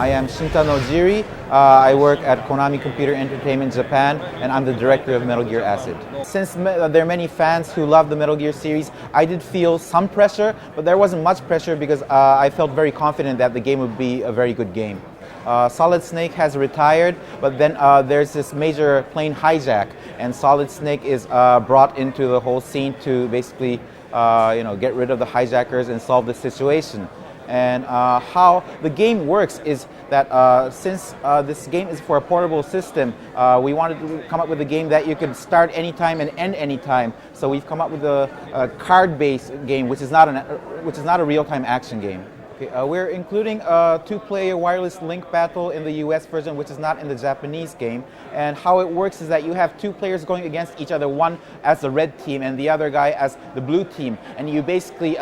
I am Shinta Nojiri. I work at Konami Computer Entertainment Japan, and I'm the director of Metal Gear Acid. Since there are many fans who love the Metal Gear series, I did feel some pressure, but there wasn't much pressure because I felt very confident that the game would be a very good game. Solid Snake has retired, but then there's this major plane hijack, and Solid Snake is brought into the whole scene to basically get rid of the hijackers and solve the situation. And how the game works is that since this game is for a portable system, we wanted to come up with a game that you could start anytime and end anytime. So we've come up with a card-based game, which is not a real-time action game. Okay, we're including a two-player wireless link battle in the US version, which is not in the Japanese game. And how it works is that you have two players going against each other, one as the red team and the other guy as the blue team. And you basically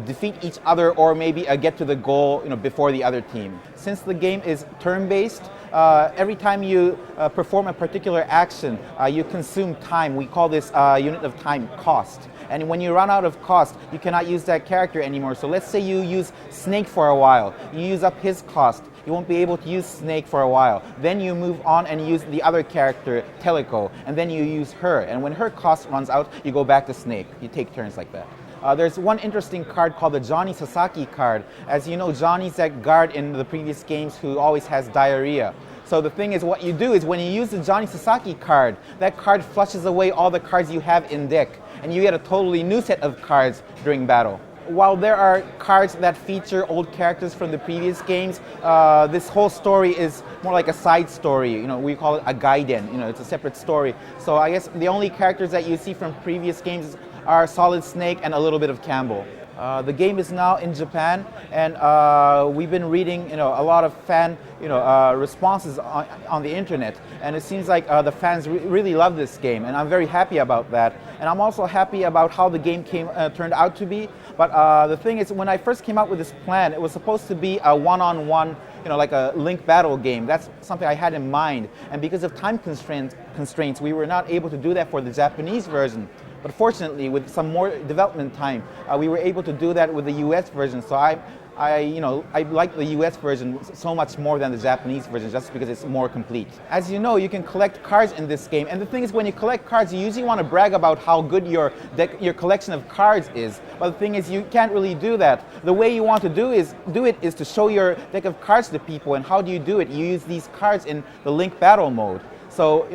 defeat each other or maybe get to the goal before the other team. Since the game is turn-based, every time you perform a particular action, you consume time. We call this unit of time cost. And when you run out of cost, you cannot use that character anymore. So let's say you use Snake for a while. You use up his cost. You won't be able to use Snake for a while. Then you move on and use the other character, Teleco, and then you use her. And when her cost runs out, you go back to Snake. You take turns like that. There's one interesting card called the Johnny Sasaki card. As you know, Johnny's that guard in the previous games who always has diarrhea. So the thing is, what you do is when you use the Johnny Sasaki card, that card flushes away all the cards you have in deck, and you get a totally new set of cards during battle. While there are cards that feature old characters from the previous games, this whole story is more like a side story. We call it a gaiden. It's a separate story. So I guess the only characters that you see from previous games are Solid Snake and a little bit of Campbell. The game is now in Japan, and we've been reading a lot of fan responses on the internet, and it seems like the fans really love this game, and I'm very happy about that. And I'm also happy about how the game turned out to be. But the thing is, when I first came out with this plan, it was supposed to be a one-on-one, like a link battle game. That's something I had in mind, and because of time constraints, we were not able to do that for the Japanese version. But fortunately, with some more development time, we were able to do that with the US version. So I like the US version so much more than the Japanese version just because it's more complete. As you know, you can collect cards in this game. And the thing is, when you collect cards, you usually want to brag about how good your collection of cards is. But the thing is, you can't really do that. The way you want to do it is to show your deck of cards to people. And how do you do it? You use these cards in the link battle mode. So,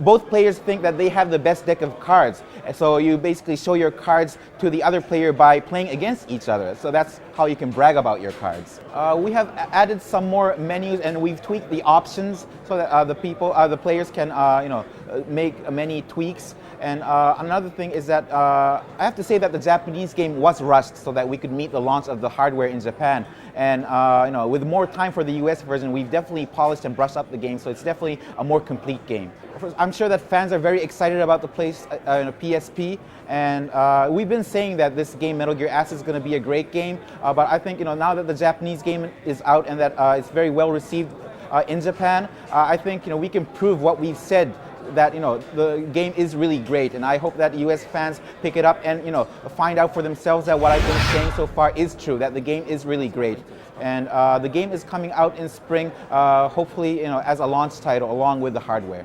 both players think that they have the best deck of cards. So you basically show your cards to the other player by playing against each other. So that's how you can brag about your cards. We have added some more menus, and we've tweaked the options so that the players can, make many tweaks. And another thing is that I have to say that the Japanese game was rushed so that we could meet the launch of the hardware in Japan. And with more time for the US version, we've definitely polished and brushed up the game, so it's definitely a more complete game. I'm sure that fans are very excited about the PSP, and we've been saying that this game, Metal Gear Acid, is going to be a great game. But I think now that the Japanese game is out and that it's very well received in Japan, I think we can prove what we've said, that the game is really great, and I hope that US fans pick it up and find out for themselves that what I've been saying so far is true, that the game is really great. And the game is coming out in spring, hopefully as a launch title along with the hardware.